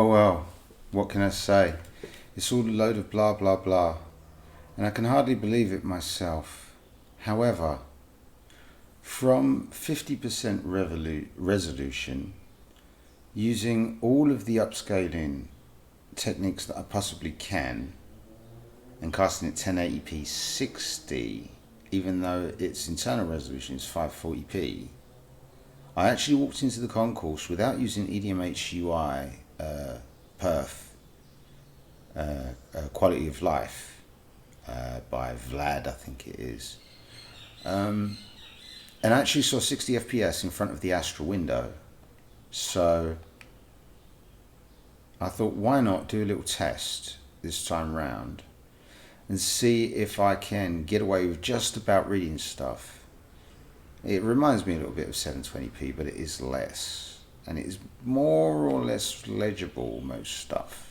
Oh well, what can I say? It's all a load of blah blah blah, and I can hardly believe it myself. However, from 50% resolution, using all of the upscaling techniques that I possibly can, and casting it 1080p 60, even though its internal resolution is 540p, I actually walked into the concourse without using EDMH UI perf quality of life by Vlad, I think it is, and I actually saw 60 FPS in front of the astral window. So I thought, why not do a little test this time round and see if I can get away with just about reading stuff. It reminds me a little bit of 720p, but it is less, and it is more or less legible, most stuff,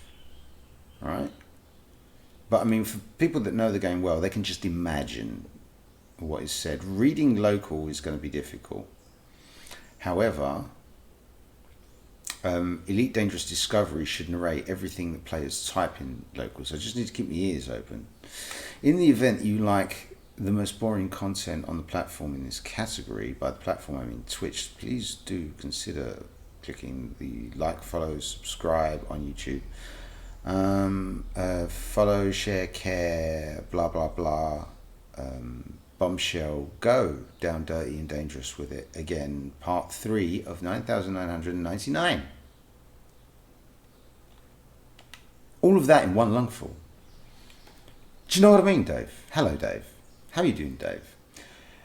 right? But I mean, for people that know the game well, they can just imagine what is said. Reading local is going to be difficult. However, Elite Dangerous Discovery should narrate everything that players type in local, so I just need to keep my ears open. In the event you like the most boring content on the platform in this category, by the platform I mean Twitch, please do consider clicking the like, follow, subscribe on YouTube. Follow, share, care, blah blah blah. Bombshell, go down dirty and dangerous with it. Again, part 3 of 9,999. All of that in one lungful. Do you know what I mean, Dave? Hello, Dave. How are you doing, Dave?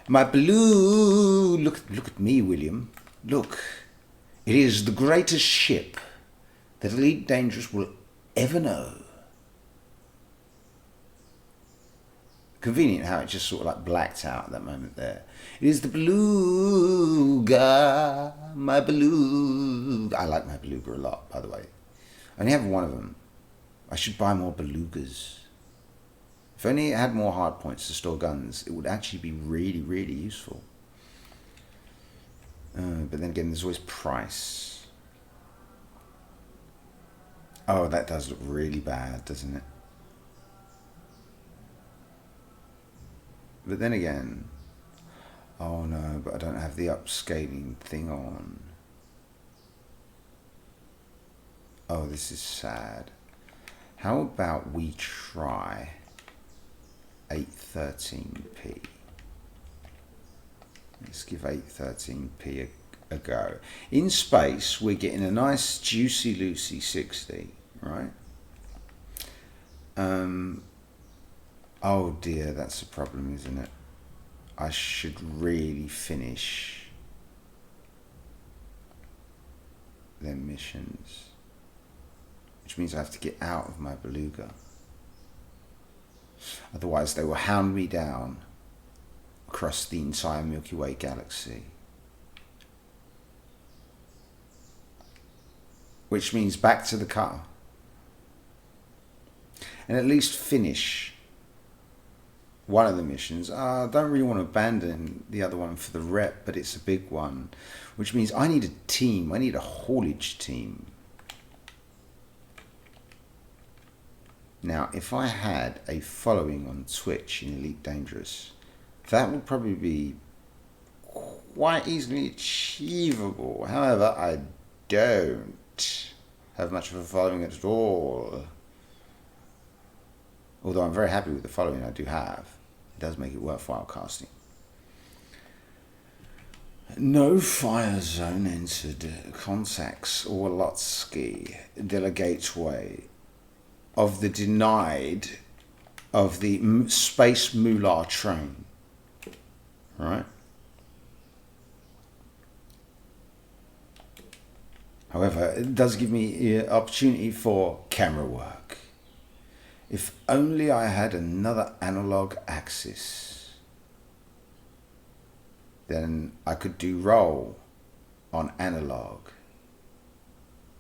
My blue... Look at me, William. Look. It is the greatest ship that Elite Dangerous will ever know. Convenient how it just sort of like blacked out at that moment there. It is the beluga, my beluga. I like my beluga a lot, by the way. I only have one of them. I should buy more belugas. If only it had more hard points to store guns, it would actually be really, really useful. But then again, there's always price. Oh, that does look really bad, doesn't it? But then again, oh no, but I don't have the upscaling thing on. Oh, this is sad. How about we try 813p? Let's give 813p a go. In space, we're getting a nice juicy Lucy 60, right? Oh dear, that's a problem, isn't it? I should really finish them missions, which means I have to get out of my beluga. Otherwise they will hound me down across the entire Milky Way galaxy. Which means back to the car. And at least finish one of the missions. I don't really want to abandon the other one for the rep, but it's a big one. Which means I need a team. I need a haulage team. Now, if I had a following on Twitch in Elite Dangerous, that would probably be quite easily achievable. However, I don't have much of a following at all. Although I'm very happy with the following I do have. It does make it worthwhile casting. No fire zone entered. Contacts Orlotsky delegates way of the denied of the space moolah train. Right? However, it does give me opportunity for camera work. If only I had another analog axis, then I could do roll on analog,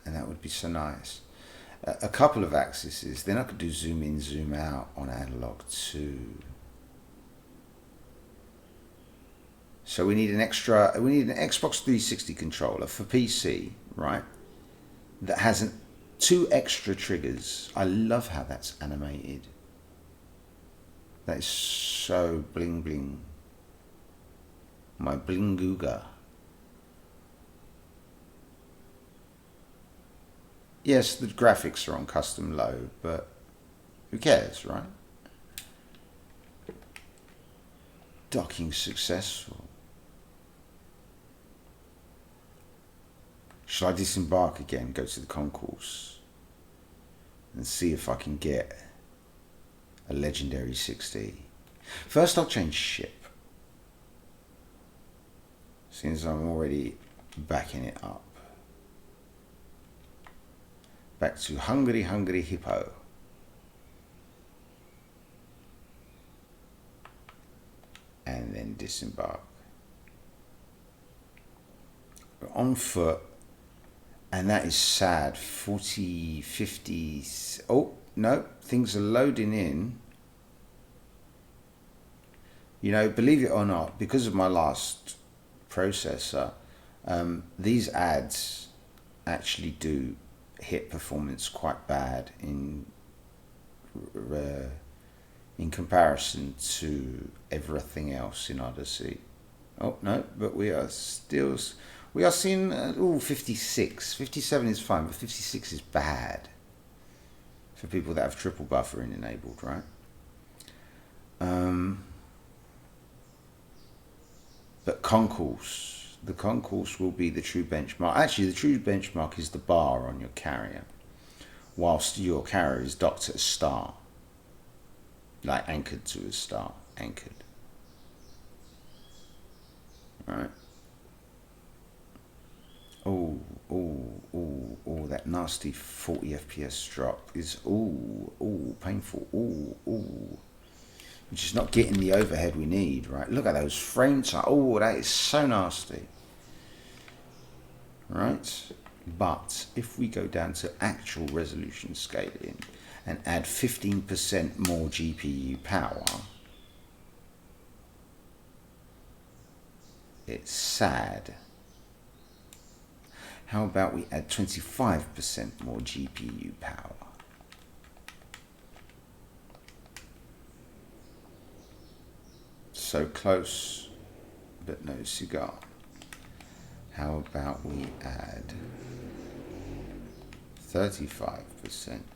and that would be so nice. A couple of axes, then I could do zoom in, zoom out on analog too. So we need an Xbox 360 controller for PC, right? That has an 2 extra triggers. I love how that's animated. That is so bling bling. My blingooga. Yes, the graphics are on custom low, but who cares, right? Docking successful. Shall I disembark again, go to the concourse, and see if I can get a legendary 60? First I'll change ship, since I'm already backing it up. Back to Hungry Hungry Hippo. And then disembark. We're on foot, and that is sad. 40, 50. Oh, no, things are loading in. You know, believe it or not, because of my last processor, these ads actually do hit performance quite bad in comparison to everything else in Odyssey. Oh no, but we are seeing 56. 57 is fine, but 56 is bad for people that have triple buffering enabled, right? But the concourse will be the true benchmark. Actually, the true benchmark is the bar on your carrier, whilst your carrier is docked at a star, like anchored to a star, anchored. Right. Oh, that nasty 40 FPS drop is, painful. Which is not getting the overhead we need, right? Look at those frames. Oh, that is so nasty. Right? But if we go down to actual resolution scaling and add 15% more GPU power, it's sad. How about we add 25% more GPU power? So close, but no cigar. How about we add 35%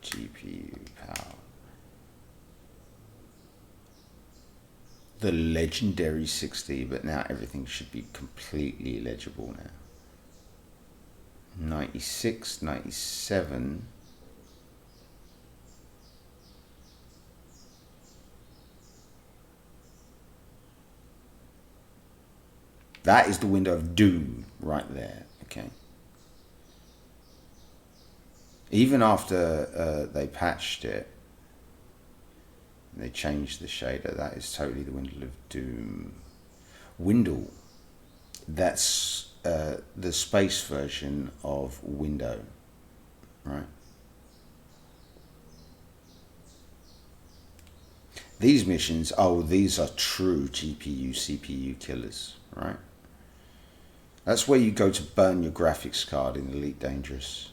GPU power? The legendary 60, but now everything should be completely legible now. 96, 97. That is the window of doom right there, okay? Even after they patched it, they changed the shader, that is totally the window of doom. Window, that's the space version of window, right? These missions, these are true GPU, CPU killers, right? That's where you go to burn your graphics card in Elite Dangerous.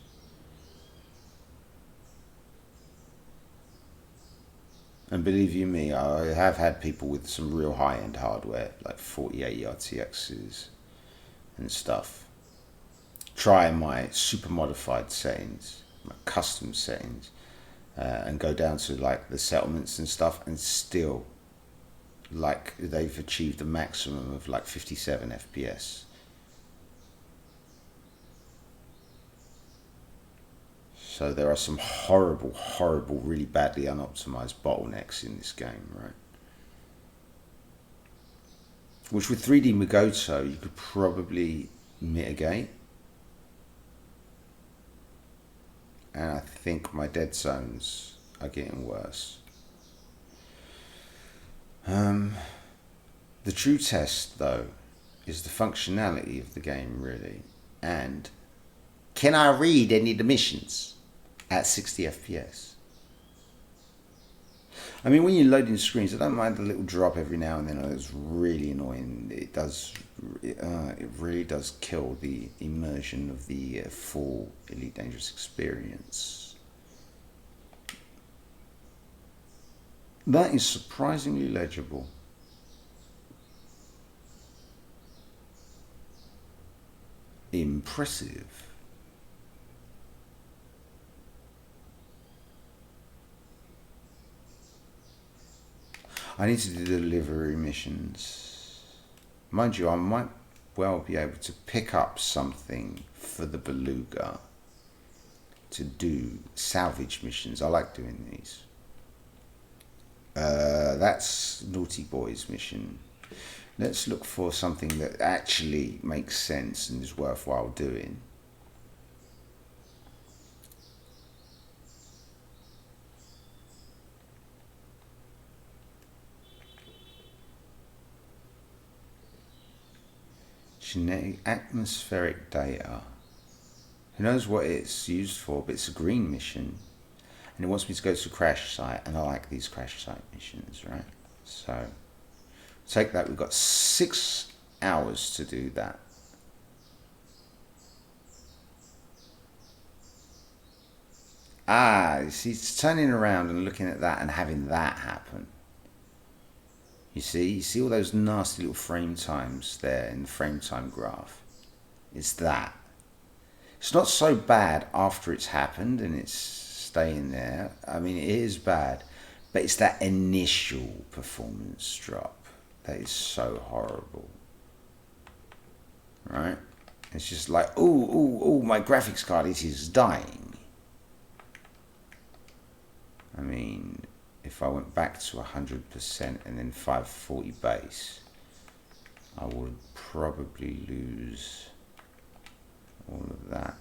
And believe you me, I have had people with some real high-end hardware, like 4080 RTXs and stuff, try my super modified settings, my custom settings, and go down to like the settlements and stuff, and still, like, they've achieved a maximum of like 57 FPS. So there are some horrible, really badly unoptimized bottlenecks in this game, right? Which with 3D Magoto you could probably mitigate. And I think my dead zones are getting worse. The true test, though, is the functionality of the game, really. And can I read any of the missions at 60 FPS? I mean, when you're loading screens, I don't mind the little drop every now and then. It's really annoying. It really does kill the immersion of the full Elite Dangerous experience. That is surprisingly legible. Impressive. I need to do the delivery missions. Mind you, I might well be able to pick up something for the beluga to do salvage missions. I like doing these. That's Naughty Boy's mission. Let's look for something that actually makes sense and is worthwhile doing. Genetic atmospheric data. Who knows what it's used for, but it's a green mission. And it wants me to go to a crash site, and I like these crash site missions, right? So, take that. We've got 6 hours to do that. You see, it's turning around and looking at that and having that happen. You see all those nasty little frame times there in the frame time graph. It's that. It's not so bad after it's happened and it's staying there. I mean, it is bad, but it's that initial performance drop that is so horrible, right? It's just like, oh, my graphics card is dying. I mean, if I went back to 100% and then 540 base, I would probably lose all of that.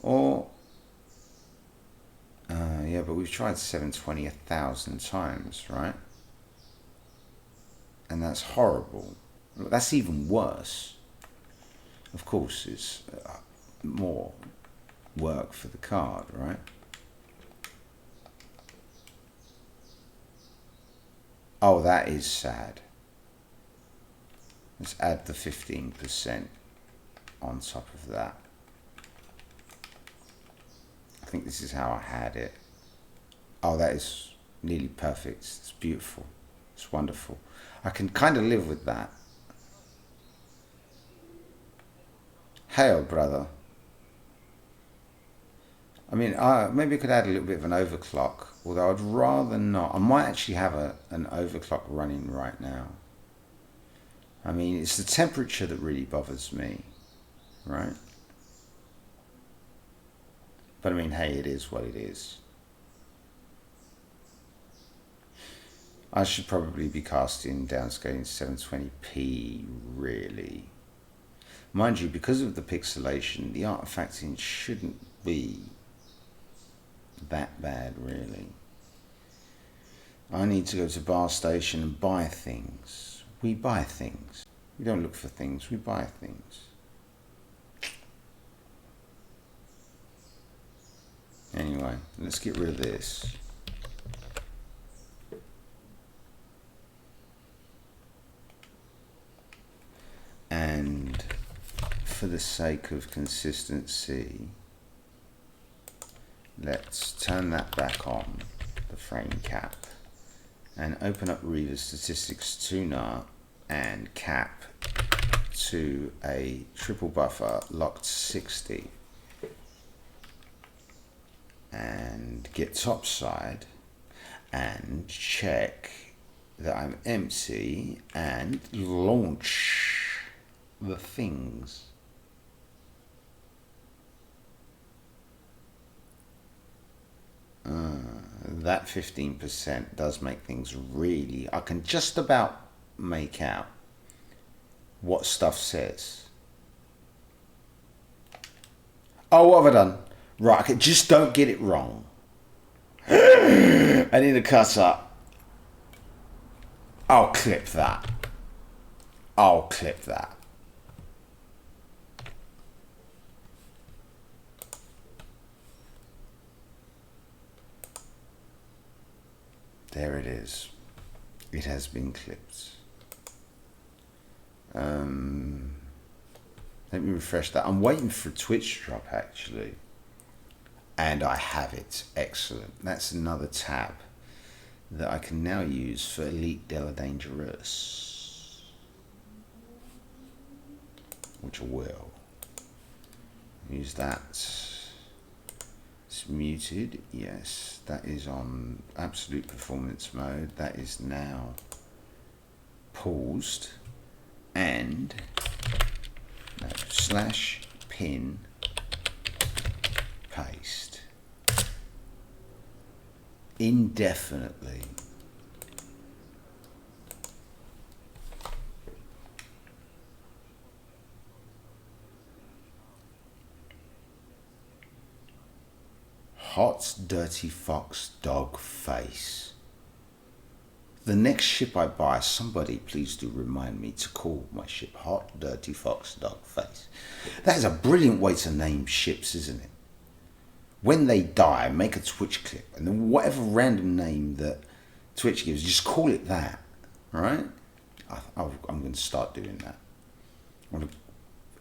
Or, yeah, but we've tried 720 1,000 times, right? And that's horrible. That's even worse. Of course, it's more work for the card, right? Oh, that is sad. Let's add the 15% on top of that. I think this is how I had it. Oh, that is nearly perfect. It's beautiful. It's wonderful. I can kind of live with that. Hail, brother. I mean, maybe I could add a little bit of an overclock, although I'd rather not. I might actually have an overclock running right now. I mean, it's the temperature that really bothers me, right? But I mean, hey, it is what it is. I should probably be casting downscaling 720p, really. Mind you, because of the pixelation, the artifacting shouldn't be that bad, really. I need to go to Bar Station and buy things. We buy things. We don't look for things, we buy things. Anyway, let's get rid of this. And for the sake of consistency, let's turn that back on, the frame cap, and open up Reaver Statistics Tuner and cap to a triple buffer locked 60. And get topside and check that I'm empty and launch the things. That 15% does make things really... I can just about make out what stuff says. Oh, what have I done? Right, okay, just don't get it wrong. I need a cutter. I'll clip that. I'll clip that. There it is. It has been clipped. Let me refresh that. I'm waiting for Twitch to drop actually. And I have it. Excellent. That's another tab that I can now use for Elite Dangerous. Which I will. Use that. It's muted. Yes. That is on absolute performance mode. That is now paused. And no, /pin paste indefinitely. Hot dirty fox dog face. The next ship I buy, somebody please do remind me to call my ship Hot Dirty Fox Dog Face. That is a brilliant way to name ships, isn't it? When they die, make a Twitch clip, and then whatever random name that Twitch gives, just call it that, all right? I'm going to start doing that. I want to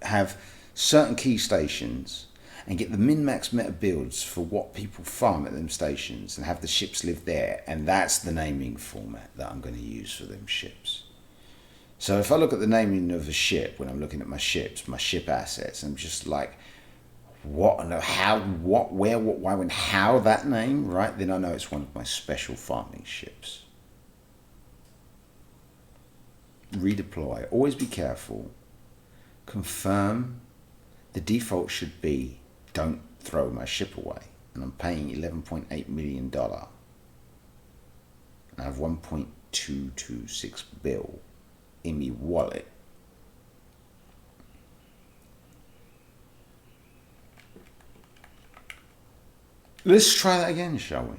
have certain key stations and get the min-max meta builds for what people farm at them stations and have the ships live there. And that's the naming format that I'm going to use for them ships. So if I look at the naming of a ship, when I'm looking at my ships, my ship assets, I'm just like, what, how, what, where, what, why, when, how that name, right? Then I know it's one of my special farming ships. Redeploy, always be careful. Confirm, the default should be, don't throw my ship away. And I'm paying $11.8 million. And I have 1.226 bill in my wallet. Let's try that again, shall we?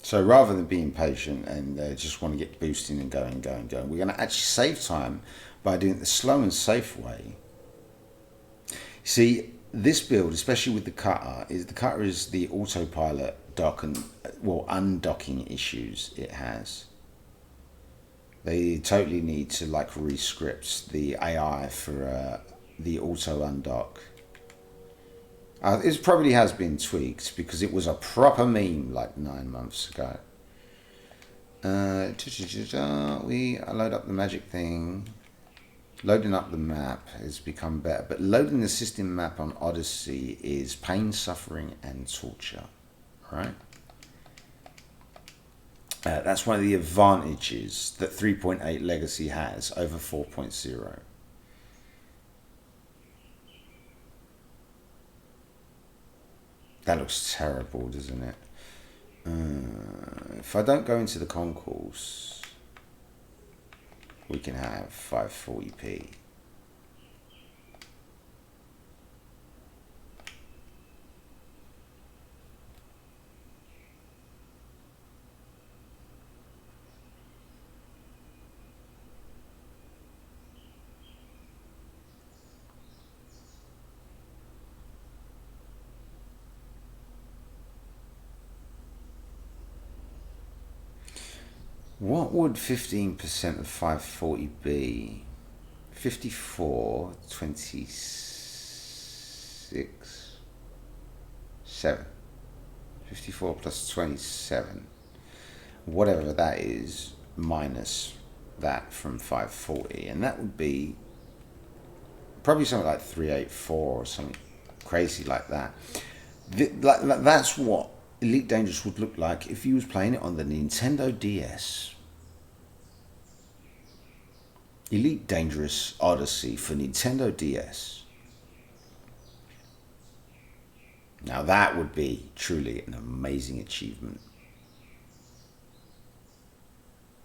So rather than being patient and just want to get boosting and going, we're going to actually save time by doing it the slow and safe way. See, this build, especially with the cutter, is the autopilot dock and, well, undocking issues it has. They totally need to like rescript the AI for the auto undock. It probably has been tweaked because it was a proper meme like 9 months ago. We load up the magic thing. Loading up the map has become better, but loading the system map on Odyssey is pain, suffering, and torture. Right? That's one of the advantages that 3.8 Legacy has over 4.0. That looks terrible, doesn't it? If I don't go into the concourse, we can have 540p. What would 15% of 540 be? 54, 26, 7. 54 plus 27. Whatever that is, minus that from 540. And that would be probably something like 384 or something crazy like that. That's what Elite Dangerous would look like if you was playing it on the Nintendo DS. Elite Dangerous Odyssey for Nintendo DS. Now that would be truly an amazing achievement.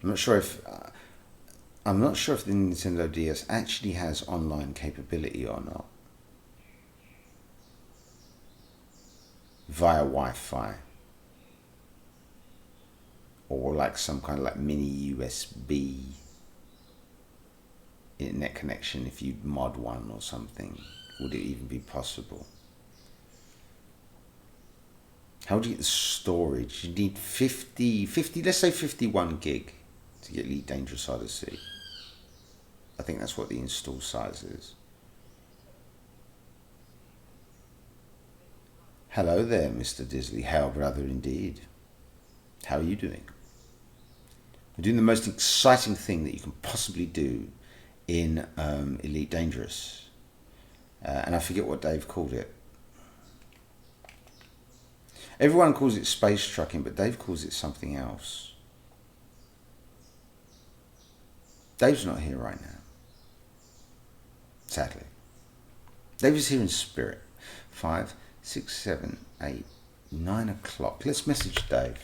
I'm not sure if I'm not sure if the Nintendo DS actually has online capability or not. Via Wi-Fi. Or like some kind of like mini USB internet connection if you'd mod one or something. Would it even be possible? How do you get the storage? You need 50, let's say 51 gig to get Elite Dangerous Odyssey. I think that's what the install size is. Hello there, Mr. Disley. Hail, brother, indeed. How are you doing? We're doing the most exciting thing that you can possibly do in Elite Dangerous. And I forget what Dave called it. Everyone calls it space trucking, but Dave calls it something else. Dave's not here right now. Sadly. Dave is here in spirit. 5, 6, 7, 8, 9 o'clock. Let's message Dave.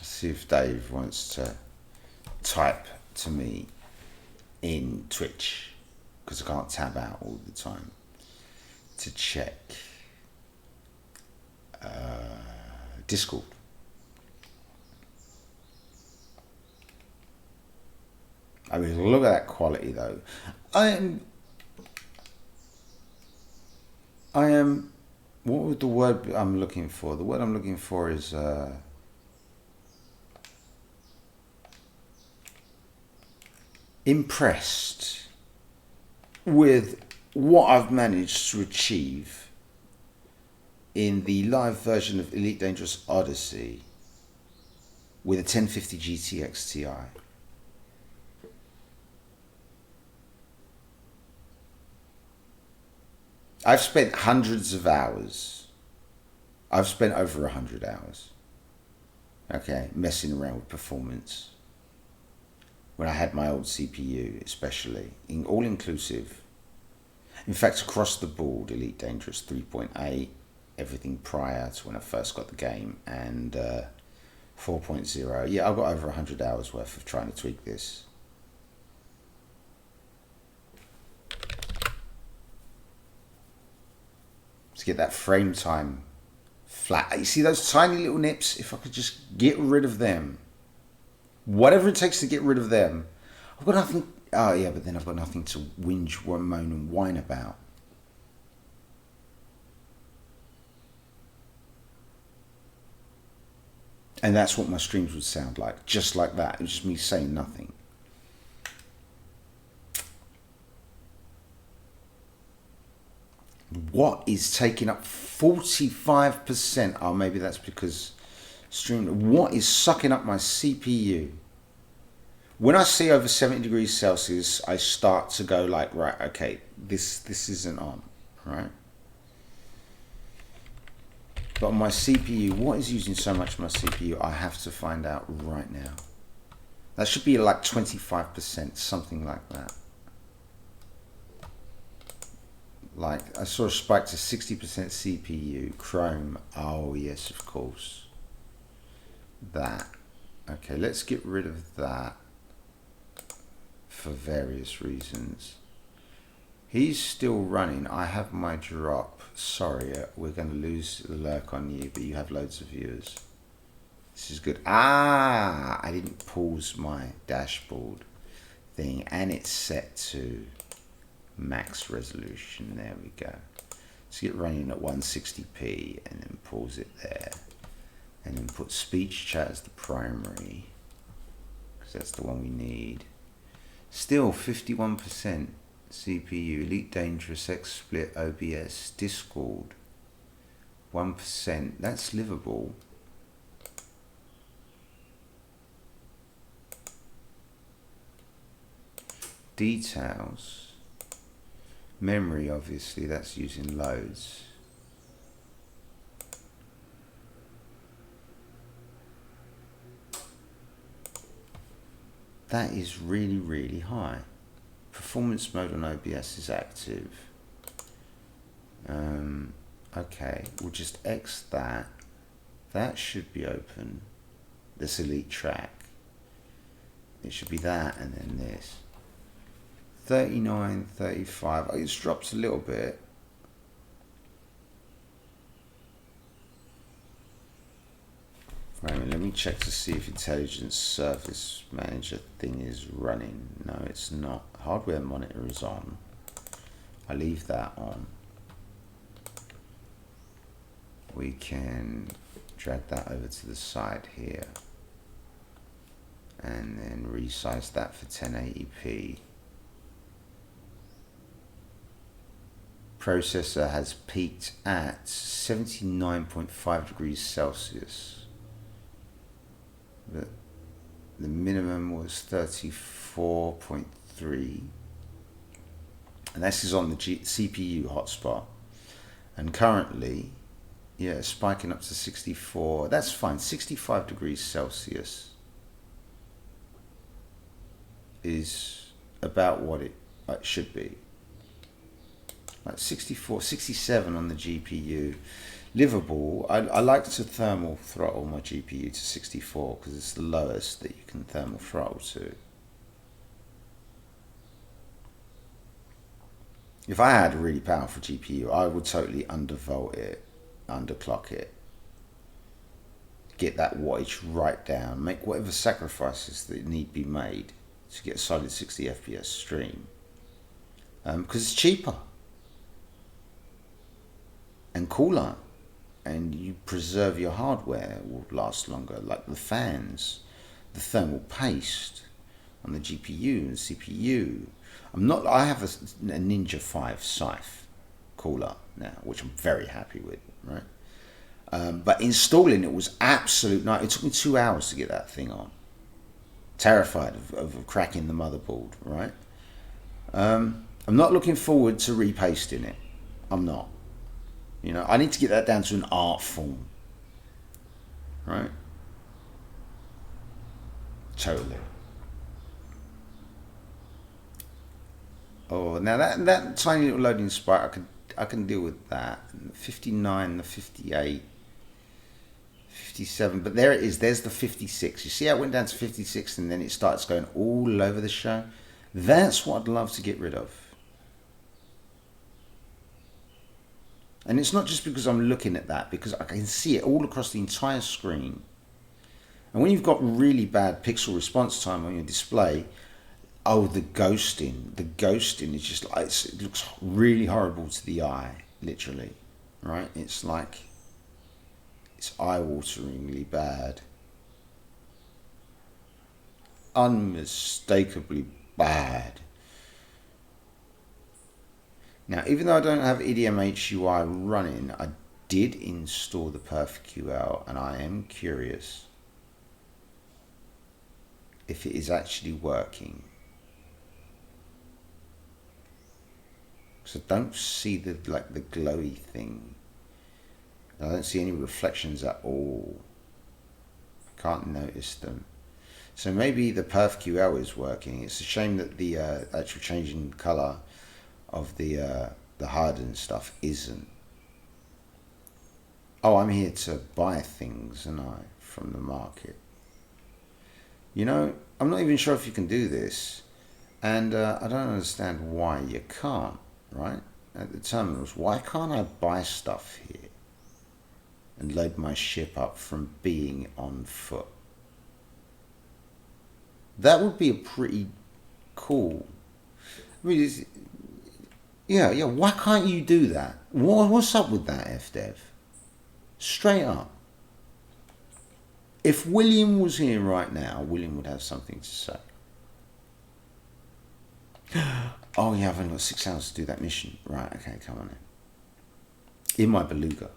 See if Dave wants to type to me in Twitch, because I can't tab out all the time to check Discord. I mean, look at that quality though. I am, what was the word I'm looking for? The word I'm looking for is impressed with what I've managed to achieve in the live version of Elite Dangerous Odyssey with a 1050 GTX Ti. I've spent hundreds of hours. I've spent over 100 hours, okay, messing around with performance. When I had my old CPU, especially, in all inclusive. In fact, across the board, Elite Dangerous 3.8, everything prior to when I first got the game, and 4.0. Yeah, I've got over 100 hours worth of trying to tweak this. To get that frame time flat. You see those tiny little nips? If I could just get rid of them. Whatever it takes to get rid of them. I've got nothing. Oh yeah, but then I've got nothing to whinge, moan and whine about. And that's what my streams would sound like. Just like that. It was just me saying nothing. What is taking up 45%? Oh, maybe that's because stream. What is sucking up my CPU? When I see over 70 degrees Celsius, I start to go like, right, okay, this isn't on, right? But on my CPU, what is using so much of my CPU? I have to find out right now. That should be like 25%, something like that. Like, I saw a spike to 60% CPU, Chrome. Oh, yes, of course. That. Okay, let's get rid of that for various reasons. He's still running. I have my drop. Sorry, we're going to lose the lurk on you, but you have loads of viewers. This is good. Ah, I didn't pause my dashboard thing, and it's set to max resolution. There we go. Let's get running at 160p and then pause it there, and then put speech chat as the primary, because that's the one we need. Still 51% CPU, Elite Dangerous, XSplit, OBS, Discord 1%. That's livable. Details, memory, obviously that's using loads. That is really, really high. Performance mode on OBS is active. Okay, we'll just X that. That should be open. This elite track. It should be that and then this. 39, 35. It drops a little bit. Wait a minute, let me check to see if Intelligence Surface Manager thing is running. No, it's not. Hardware monitor is on. I leave that on. We can drag that over to the side here and then resize that for 1080p. Processor has peaked at 79.5 degrees Celsius. The minimum was 34.3, and this is on the CPU hotspot, and currently, yeah, spiking up to 64. That's fine. 65 degrees Celsius is about what it should be. Like 64, 67 on the GPU. Livable. I like to thermal throttle my GPU to 64 because it's the lowest that you can thermal throttle to. If I had a really powerful GPU, I would totally undervolt it, underclock it, get that wattage right down, make whatever sacrifices that need be made to get a solid 60 FPS stream, because it's cheaper and cooler, and you preserve your hardware, will last longer, like the fans, the thermal paste on the GPU and CPU. I have a Ninja 5 Scythe cooler now, which I'm very happy with, right? But installing it was absolute night. It took me 2 hours to get that thing on. Terrified of cracking the motherboard, right? I'm not looking forward to repasting it. I'm not. You know, I need to get that down to an art form, right? Totally. Oh, now that tiny little loading spike, I can deal with that. 59, the 58, 57, but there it is. There's the 56. You see how it went down to 56 and then it starts going all over the show? That's what I'd love to get rid of. And it's not just because I'm looking at that, because I can see it all across the entire screen. And when you've got really bad pixel response time on your display, oh, the ghosting is just like, it looks really horrible to the eye, literally, right? It's like, it's eye-wateringly bad. Unmistakably bad. Now, even though I don't have EDMHUI running, I did install the PerfQL, and I am curious if it is actually working. So I don't see the glowy thing. I don't see any reflections at all. I can't notice them. So maybe the PerfQL is working. It's a shame that the actual change in color of the hardened stuff isn't. Oh, I'm here to buy things, and from the market. You know, I'm not even sure if you can do this, and I don't understand why you can't, right? At the terminals, why can't I buy stuff here and load my ship up from being on foot? That would be a pretty cool. I mean, yeah. Why can't you do that? What's up with that, FDev? Straight up. If William was here right now, William would have something to say. Oh yeah, I've only got 6 hours to do that mission. Right, okay, come on in. In my beluga.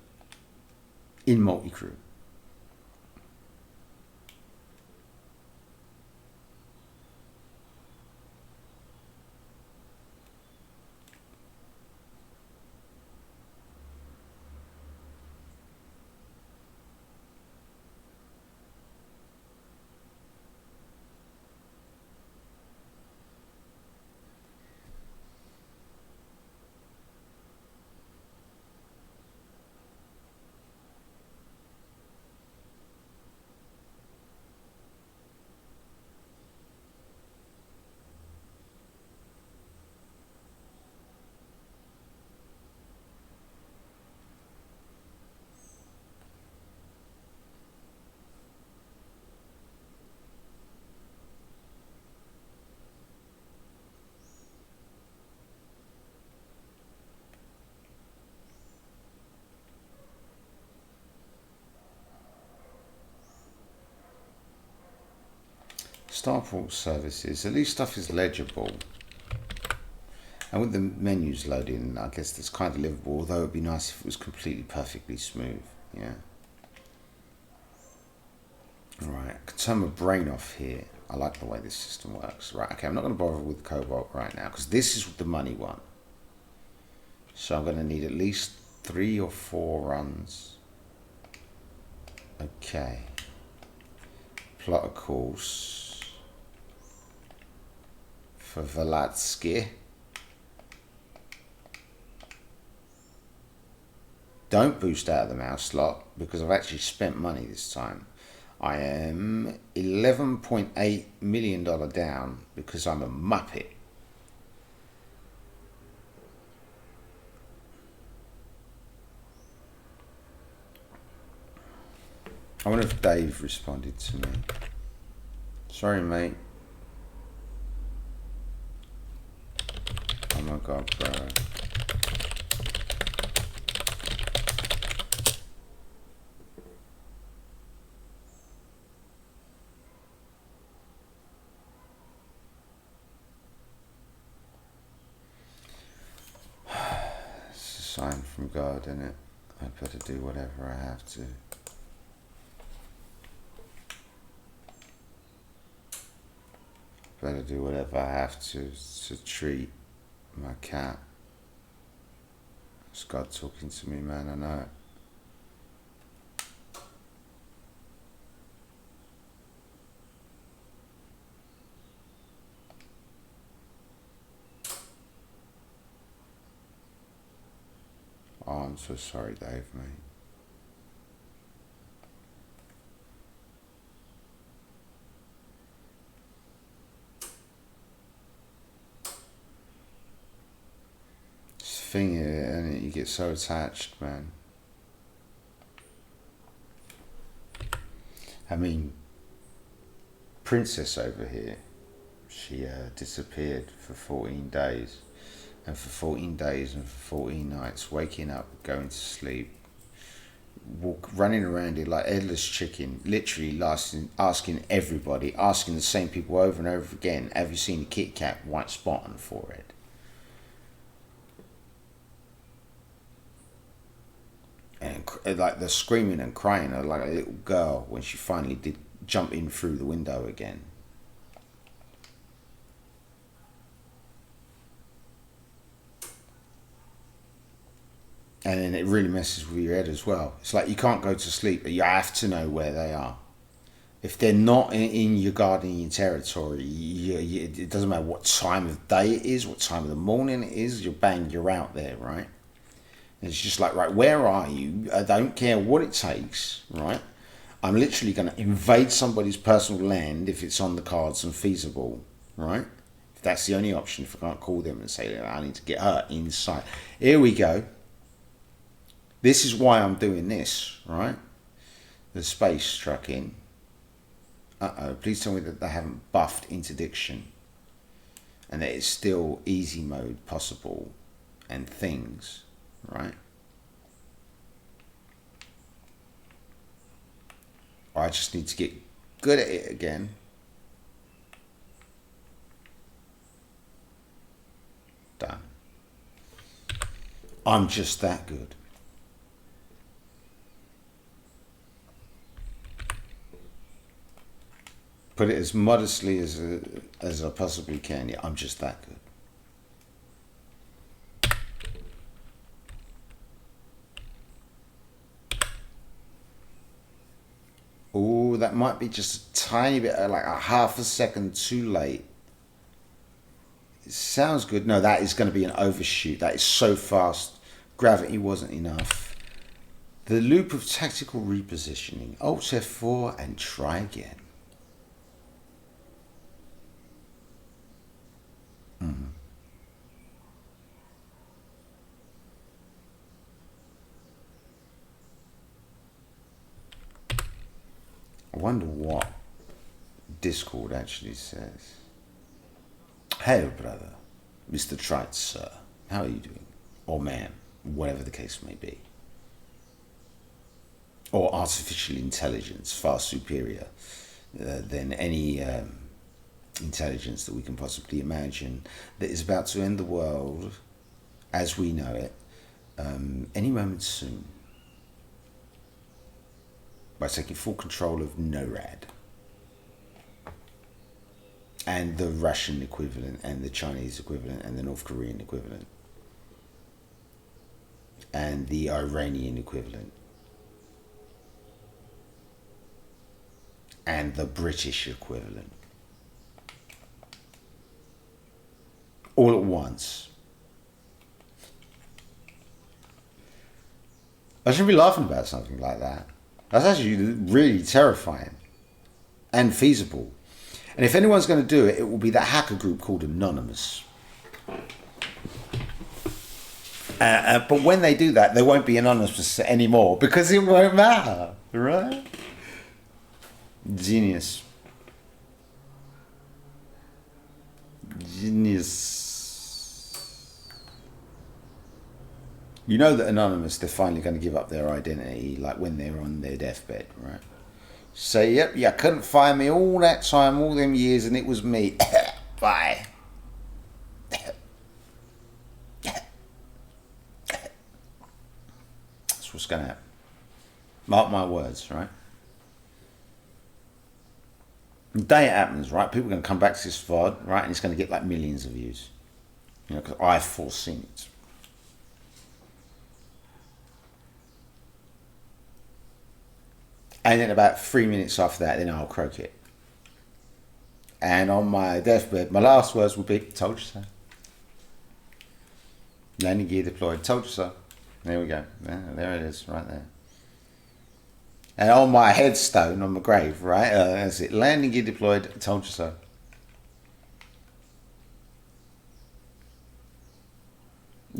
In multi-crew. Starport services. At least stuff is legible. And with the menus loading, I guess that's kind of livable, although it'd be nice if it was completely perfectly smooth. Yeah. Right, I can turn my brain off here. I like the way this system works. Right, okay, I'm not going to bother with Cobalt right now, because this is the money one. So I'm going to need at least 3 or 4 runs. Okay. Plot a course for Valatsky. Don't boost out of the mouse slot, because I've actually spent money this time. I am $11.8 million down because I'm a muppet. I wonder if Dave responded to me. Sorry, mate. Oh my God, bro. Sign from God, innit? I better do whatever I have to. Better do whatever I have to treat my cat. It's God talking to me, man, I know it. Oh, I'm so sorry, Dave, mate. It's the thing, and you get so attached, man. I mean, Princess over here, she disappeared for 14 days. And for 14 days and for 14 nights, waking up, going to sleep, running around here like headless chicken, literally asking everybody, asking the same people over and over again, have you seen a Kit Kat white spot on the forehead? And like they're screaming and crying like a little girl when she finally did jump in through the window again. And then it really messes with your head as well. It's like you can't go to sleep, but you have to know where they are. If they're not in your gardening territory, it doesn't matter what time of day it is, what time of the morning it is, you're out there, right? And it's just like, right, where are you? I don't care what it takes, right? I'm literally going to invade somebody's personal land if it's on the cards and feasible, right? If that's the only option, if I can't call them and say, I need to get her inside. Here we go. This is why I'm doing this, right? The space struck in. Uh-oh, please tell me that they haven't buffed interdiction and that it's still easy mode possible and things, right? I just need to get good at it again. Done. I'm just that good. Put it as modestly as I possibly can. Yeah, I'm just that good. Oh, that might be just a tiny bit, like a half a second too late. It sounds good. No, that is going to be an overshoot. That is so fast. Gravity wasn't enough. The loop of tactical repositioning. Alt F4 and try again. I wonder what Discord actually says. Hey, brother. Mr. Trites, sir. How are you doing? Or ma'am, whatever the case may be. Or artificial intelligence, far superior than any intelligence that we can possibly imagine that is about to end the world as we know it any moment soon by taking full control of NORAD and the Russian equivalent and the Chinese equivalent and the North Korean equivalent and the Iranian equivalent and the British equivalent all at once. I shouldn't be laughing about something like that. That's actually really terrifying and feasible. And if anyone's going to do it, it will be that hacker group called Anonymous. But when they do that, they won't be anonymous anymore because it won't matter, right? Genius. You know that Anonymous, they're finally going to give up their identity, like when they're on their deathbed, right? Say, yep, you couldn't find me all that time, all them years, and it was me. Bye. That's what's going to happen. Mark my words, right? The day it happens, right, people are going to come back to this VOD, right, and it's going to get like millions of views. You know, because I've foreseen it. And then about 3 minutes after that, then I'll croak it. And on my deathbed, my last words will be, told you so. Landing gear deployed, told you so. There we go. There it is, right there. And on my headstone, on my grave, right, that's it. Landing gear deployed, told you so.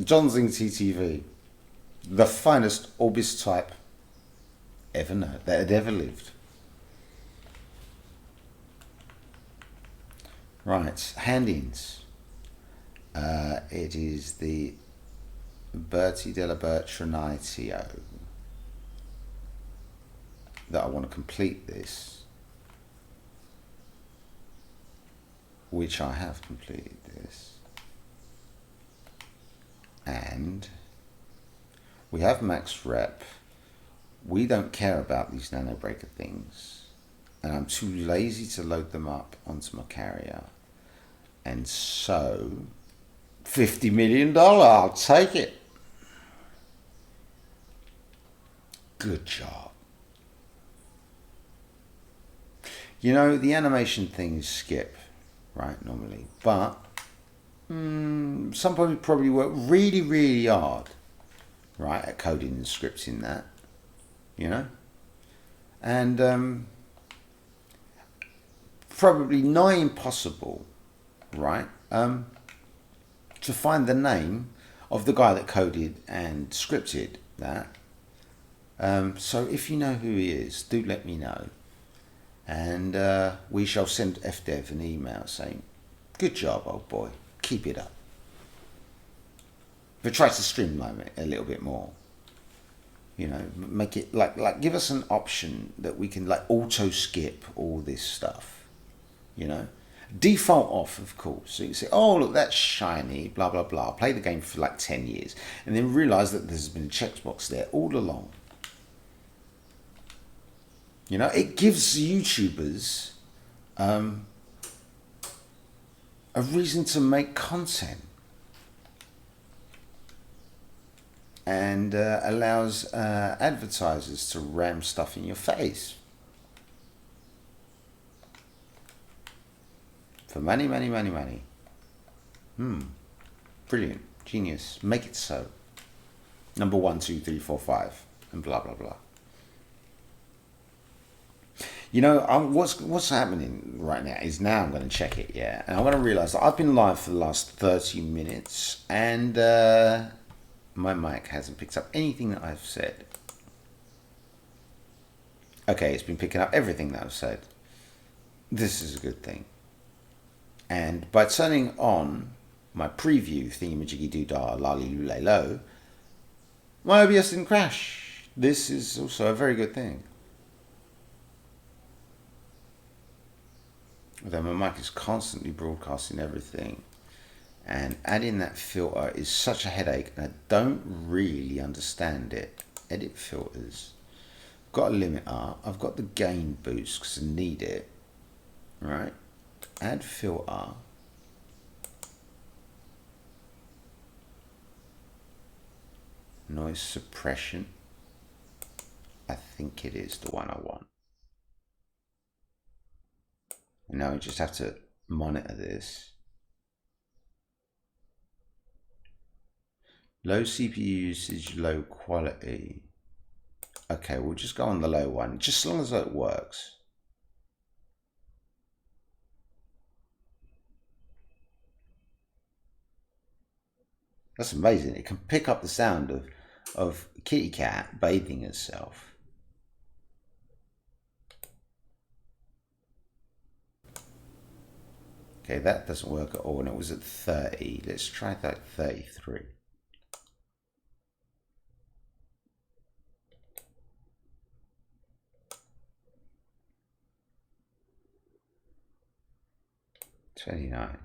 John Zing TTV, the finest Orbis type ever known, that had ever lived. Right, hand-ins. It is the Berti della Bertranitio that I want to complete this, which I have completed this. And we have max rep. We don't care about these nano breaker things, and I'm too lazy to load them up onto my carrier. And so, $50 million, I'll take it. Good job. You know, the animation things skip, right, normally, but some people probably work really, really hard, right, at coding and scripting that. You know, and probably nigh impossible, right, to find the name of the guy that coded and scripted that. So if you know who he is, do let me know, and we shall send FDev an email saying, good job, old boy, keep it up. But try to streamline it a little bit more. You know, make it like give us an option that we can like auto skip all this stuff. You know, default off, of course. So you can say, oh look, that's shiny, blah blah blah. Play the game for like 10 years, and then realize that there's been a checkbox there all along. You know, it gives YouTubers a reason to make content. And allows advertisers to ram stuff in your face. For money, money, money, money. Brilliant. Genius. Make it so. Number 1, 2, 3, 4, 5. And blah, blah, blah. You know, what's happening right now is now I'm going to check it, yeah. And I'm going to realize that I've been live for the last 30 minutes. And my mic hasn't picked up anything that I've said. Okay, it's been picking up everything that I've said. This is a good thing. And by turning on my preview thingamajiggy doodah lali lule lo, my OBS didn't crash. This is also a very good thing. Although my mic is constantly broadcasting everything, and adding that filter is such a headache, and I don't really understand it. Edit filters. Got a limiter. I've got the gain boost because I need it. Right? Add filter. Noise suppression. I think it is the one I want. And now I just have to monitor this. Low CPU usage, low quality. Okay, we'll just go on the low one, just as long as it works. That's amazing. It can pick up the sound of kitty cat bathing herself. Okay, that doesn't work at all, and it was at 30. Let's try that 33. $29.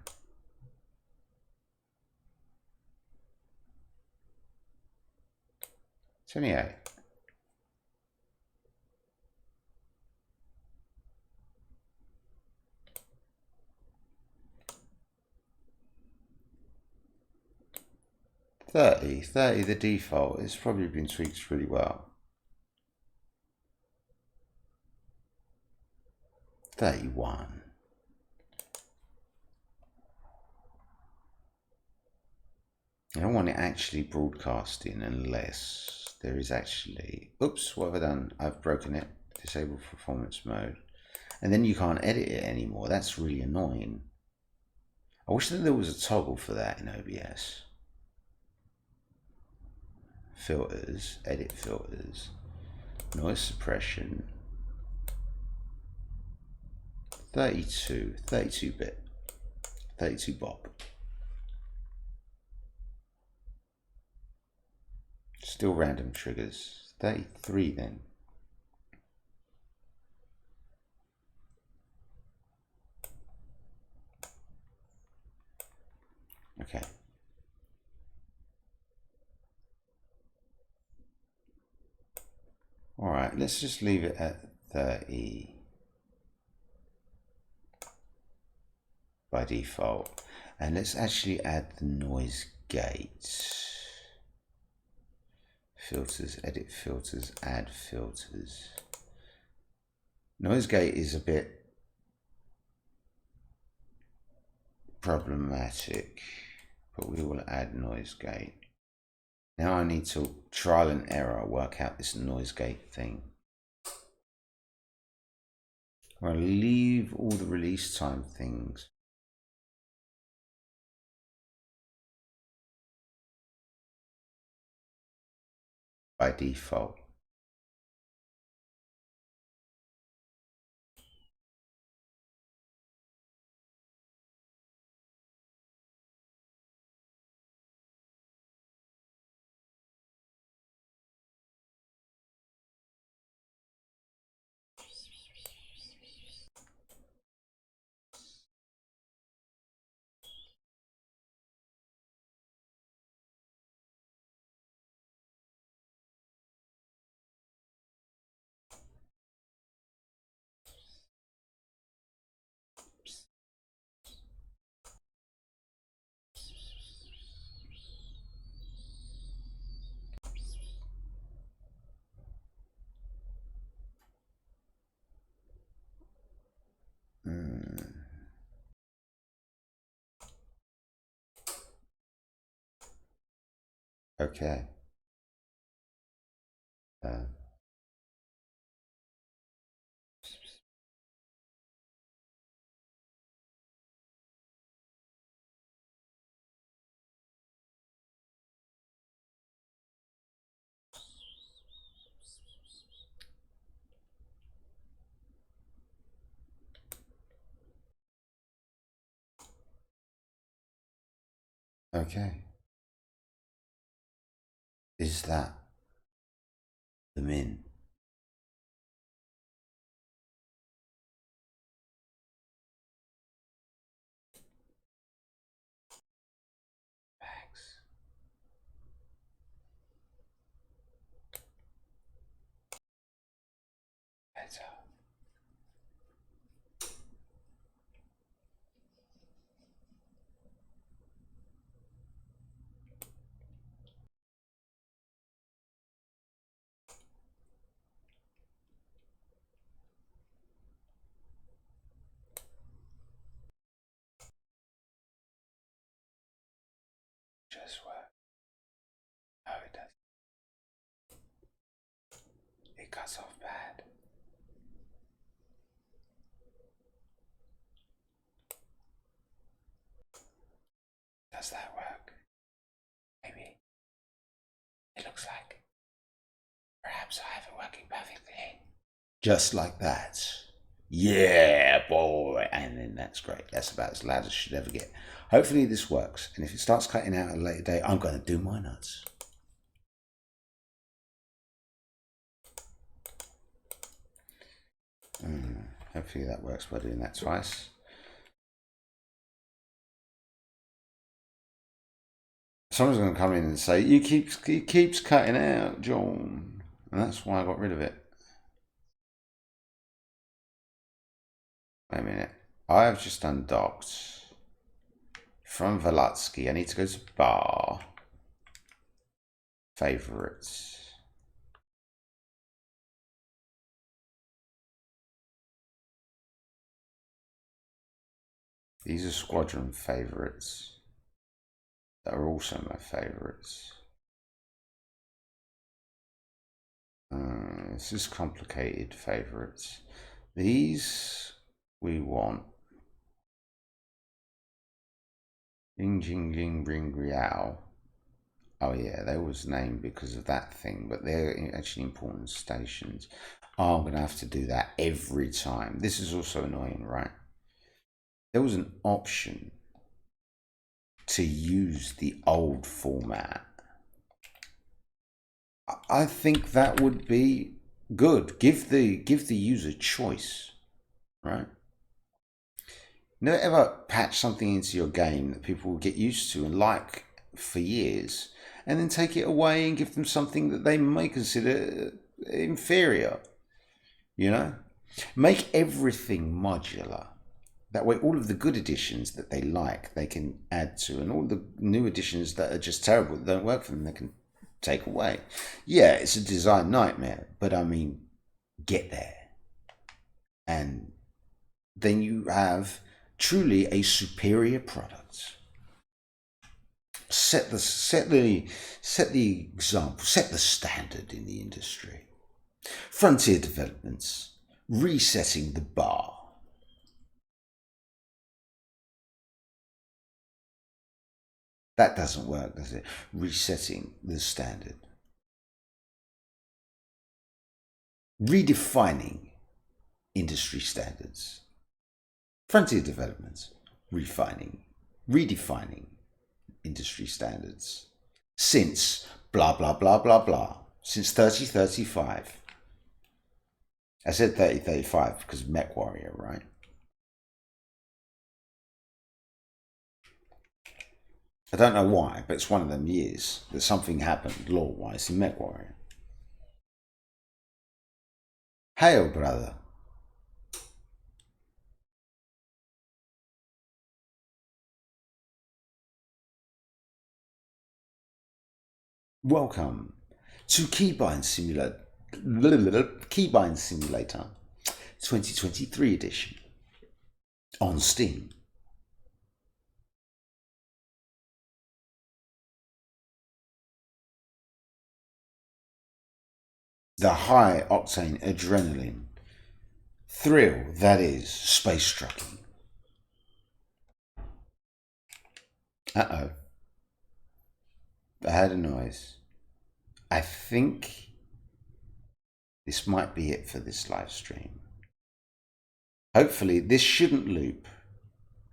28. $30, the default. It's probably been tweaked really well. 31. I don't want it actually broadcasting unless there is actually, oops, what have I done? I've broken it. Disable performance mode. And then you can't edit it anymore. That's really annoying. I wish that there was a toggle for that in OBS. Filters, edit filters, noise suppression, 32 bit, 32 bop. Still random triggers. 33 then. Okay. All right, let's just leave it at 30 by default. And let's actually add the noise gate. Filters, edit filters, add filters. Noise gate is a bit problematic, but we will add noise gate. Now I need to trial and error work out this noise gate thing. I'll leave all the release time things. By default. Okay. Okay. Is that the min? later. Just work. No, it doesn't. It cuts off bad. Does that work? Maybe. It looks like perhaps I have it working perfectly. Just like that. Yeah, boy. And then that's great. That's about as loud as it should ever get. Hopefully this works. And if it starts cutting out at a later date, I'm going to do my nuts. Hopefully that works by doing that twice. Someone's going to come in and say, it keeps cutting out, John. And that's why I got rid of it. Wait a minute. I have just undocked from Velutsky. I need to go to bar. Favorites. These are squadron favorites that are also my favorites. This is complicated favorites. These we want. Jing Jing Jing Bring Riao. Oh yeah, they was named because of that thing, but they're actually important stations. Oh, I'm going to have to do that every time. This is also annoying, right? There was an option to use the old format. I think that would be good. Give the user choice, right? Never ever patch something into your game that people will get used to and like for years, and then take it away and give them something that they may consider inferior. You know, make everything modular. That way, all of the good additions that they like, they can add to, and all the new additions that are just terrible, that don't work for them, they can take away. Yeah, it's a design nightmare, but I mean, get there. And then you have truly a superior product. Set the example, set the standard in the industry. Frontier developments, resetting the bar. That doesn't work, does it? Resetting the standard. Redefining industry standards. Frontier developments. Redefining industry standards. Since blah, blah, blah, blah, blah. Since 3035. I said 3035 because of Mech Warrior, right? I don't know why, but it's one of them years that something happened lore-wise in Mech Warrior. Hail, brother. Welcome to Keybind Simulator 2023 edition on Steam. The high octane adrenaline thrill that is space trucking. Uh-oh. I heard a noise. I think this might be it for this live stream. Hopefully this shouldn't loop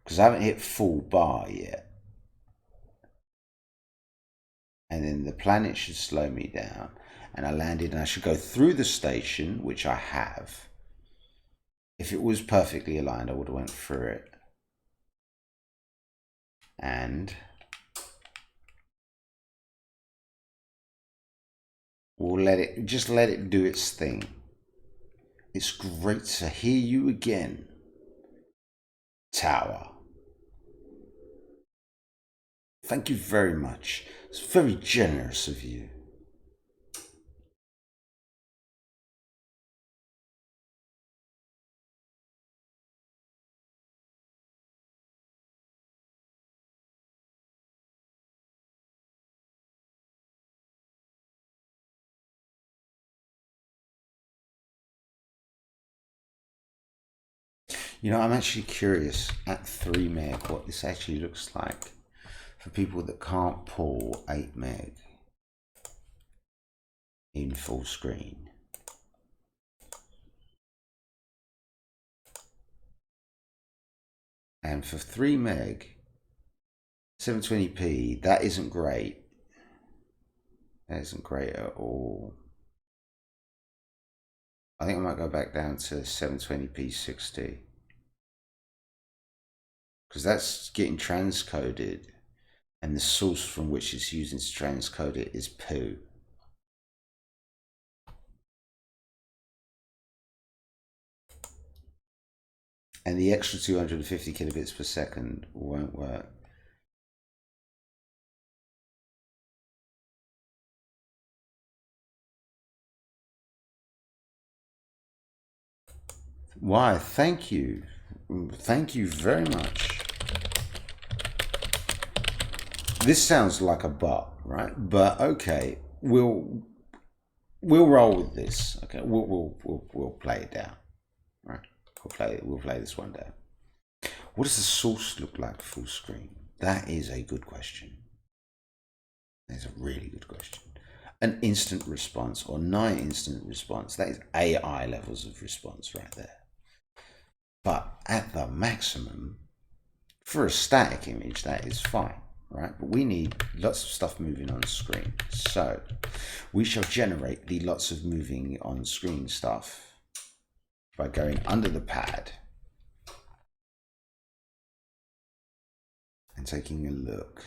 because I haven't hit full bar yet. And then the planet should slow me down and I landed and I should go through the station, which I have. If it was perfectly aligned, I would have went through it. And we'll let it do its thing. It's great to hear you again, Tower. Thank you very much. It's very generous of you. You know, I'm actually curious at 3 meg what this actually looks like for people that can't pull 8 meg in full screen. And for 3 meg, 720p, that isn't great. That isn't great at all. I think I might go back down to 720p 60. Because that's getting transcoded, and the source from which it's using to transcode it is poo. And the extra 250 kilobits per second won't work. Why? Thank you. Thank you very much. This sounds like a bot, right? But okay, we'll roll with this. Okay, we'll play it down, right? We'll play this one down. What does the source look like full screen? That is a good question. That's a really good question. An instant response or 9 instant response. That is AI levels of response right there. But at the maximum, for a static image, that is fine, right? But we need lots of stuff moving on screen. So we shall generate the lots of moving on screen stuff by going under the pad and taking a look.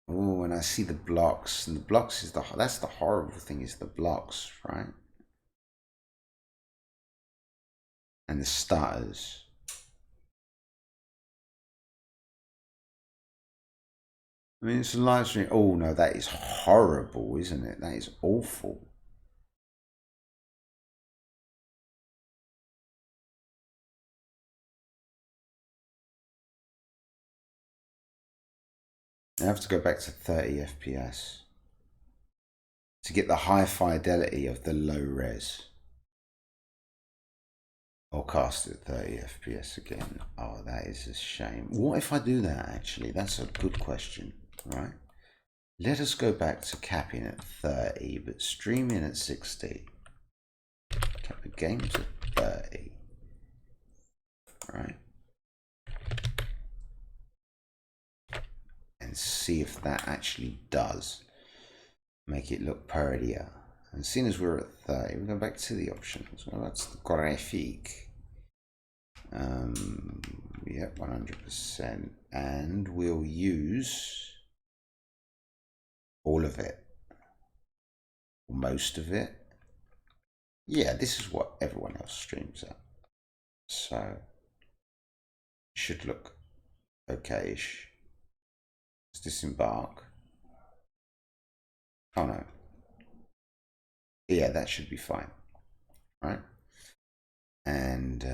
Oh, and I see the blocks, and the blocks is that's the horrible thing, is the blocks, right? And the starters. I mean, it's a live stream. Oh no, that is horrible, isn't it? That is awful. I have to go back to 30 FPS to get the high fidelity of the low res. I'll cast it 30 FPS again. Oh, that is a shame. What if I do that, actually? That's a good question, right? Let us go back to capping at 30, but streaming at 60. Cap the game to 30. Right? And see if that actually does make it look prettier. And seeing as we're at 30, we go back to the options. Well, that's the graphic. Yep, 100%. And we'll use all of it. Most of it. Yeah, this is what everyone else streams at. So, it should look okay-ish. Let's disembark. Oh no. Yeah, that should be fine, right? And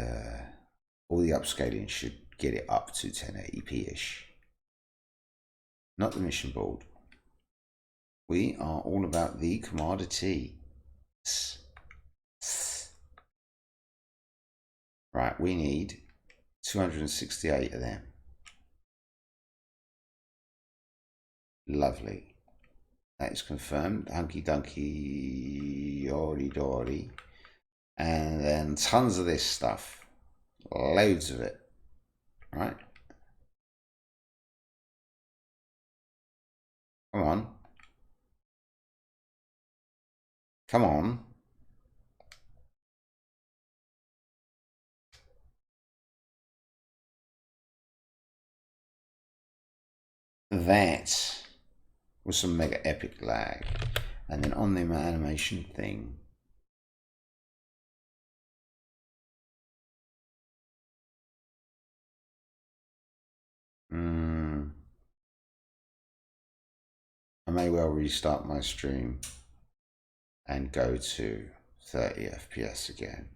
all the upscaling should get it up to 1080p-ish. Not the mission board. We are all about the commodity. Right, we need 268 of them. Lovely. That is confirmed. Hunky dunky, yori dory. And then tons of this stuff. Loads of it. Right? Come on. Come on. That was some mega epic lag. And then on the animation thing, I may well restart my stream and go to 30 FPS again.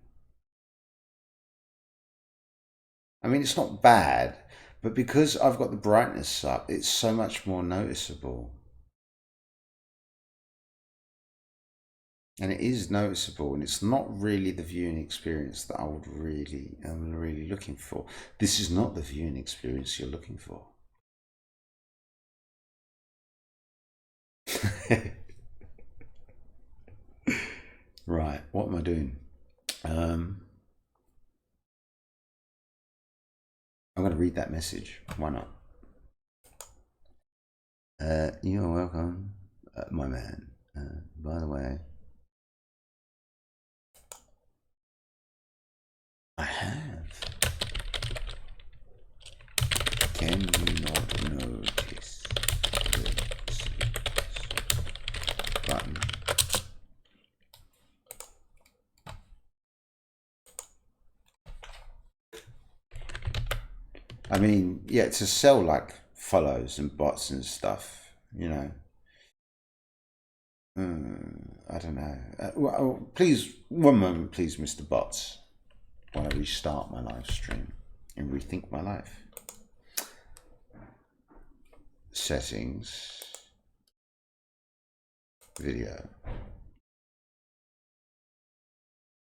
I mean, it's not bad, but because I've got the brightness up, it's so much more noticeable. And it is noticeable, and it's not really the viewing experience that I'm really looking for. This is not the viewing experience you're looking for. Right, what am I doing? I'm going to read that message. Why not? You're welcome, my man. By the way, I have. Can you not notice this button? I mean, yeah, to sell like follows and bots and stuff, you know. I don't know. Well, please, one moment, please, Mr. Bots, while I restart my live stream and rethink my life. Settings, video.